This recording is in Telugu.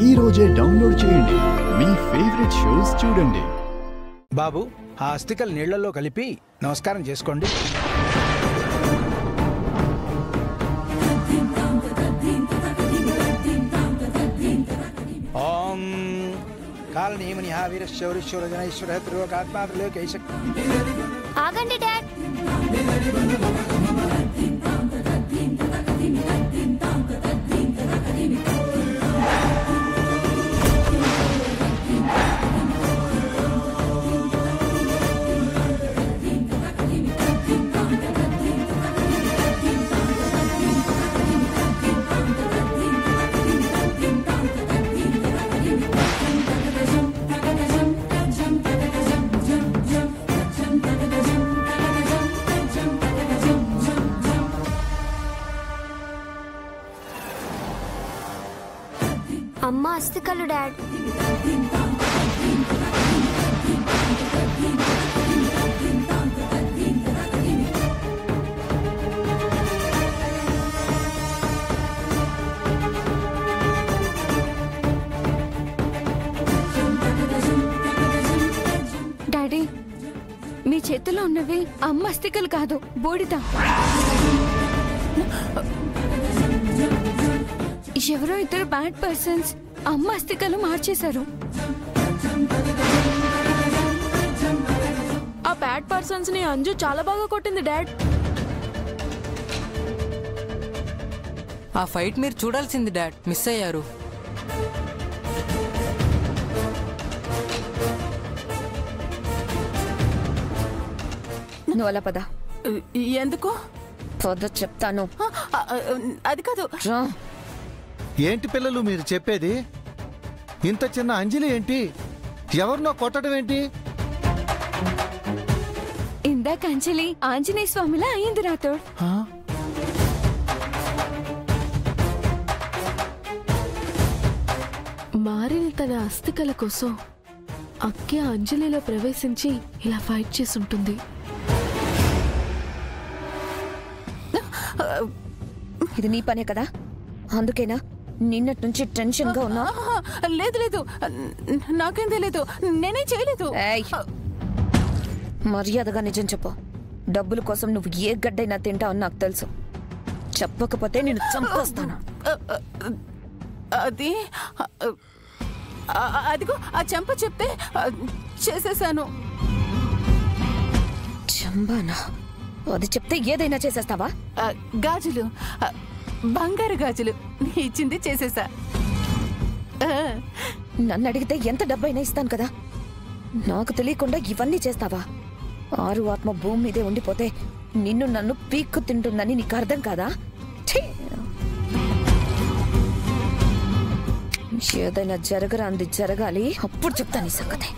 ఈ రోజే డౌన్లోడ్ చేయండి, మీ ఫేవరెట్ షోస్ చూడండి. బాబు, ఆ అస్థికలు నీళ్లలో కలిపి నమస్కారం చేసుకోండి. ఓం కాలనీయమని వీరశౌరీశ్వరజనైశ్వర త్రిలోకాత్మాత్రలోకైశ. ఆగండి డాడ్. అమ్మ అస్థికలు డాడ్. డాడీ, మీ చేతిలో ఉన్నవి అమ్మ అస్థికలు కాదు, బూడిద. ఎవరో ఇద్దరు బ్యాడ్ పర్సన్స్ అమ్మ అస్థికలు మార్చేశారు. ఆ బ్యాడ్ పర్సన్స్ ని అంజు చాలా బాగా కొట్టింది డాడ్. ఆ ఫైట్ మీరు చూడాల్సింది డాడ్, మిస్ అయ్యారు. నువ్వు అలా పద. ఎందుకు పద చెప్తాను. అది కాదు. ఏంటి పిల్లలు మీరు చెప్పేది? ఇంత చిన్న అంజలి ఏంటి ఎవరినో కొట్టడం ఏంటి? ఇందాక అంజలి ఆంజనేయ స్వామిలా అయ్యింది రాతో. మారిన తన అస్థికల కోసం అక్కే అంజలిలో ప్రవేశించి ఇలా ఫైట్ చేసుంటుంది. ఇది నీ పనే కదా, అందుకేనా నిన్నటి నుంచి టెన్షన్ గా ఉన్నా? లేదు లేదు, నాకేం తెలియదు, నేనే చేయలేదు. మర్యాదగా నిజం చెప్పు. డబ్బుల కోసం నువ్వు ఏ గడ్డైనా తింటావని నాకు తెలుసు. చెప్పకపోతే నేను చంపేస్తాను. అది అదిగో ఆ చెంప చెప్తే చేసేసాను. చంబానా? అది చెప్తే ఏదైనా చేసేస్తావా? గాజులు, బంగారు గాజులు ఇచ్చింది చేసేసా. నన్ను అడిగితే ఎంత డబ్బైనా ఇస్తాను కదా. నాకు తెలియకుండా ఇవన్నీ చేస్తావా? ఆరు ఆత్మ భూమి మీదే ఉండిపోతే నిన్ను నన్ను పీక్కు తింటుందని నీకు అర్థం కాదా? ఏదైనా జరగరాంది జరగాలి, అప్పుడు చెప్తాను ఈ సంగతి.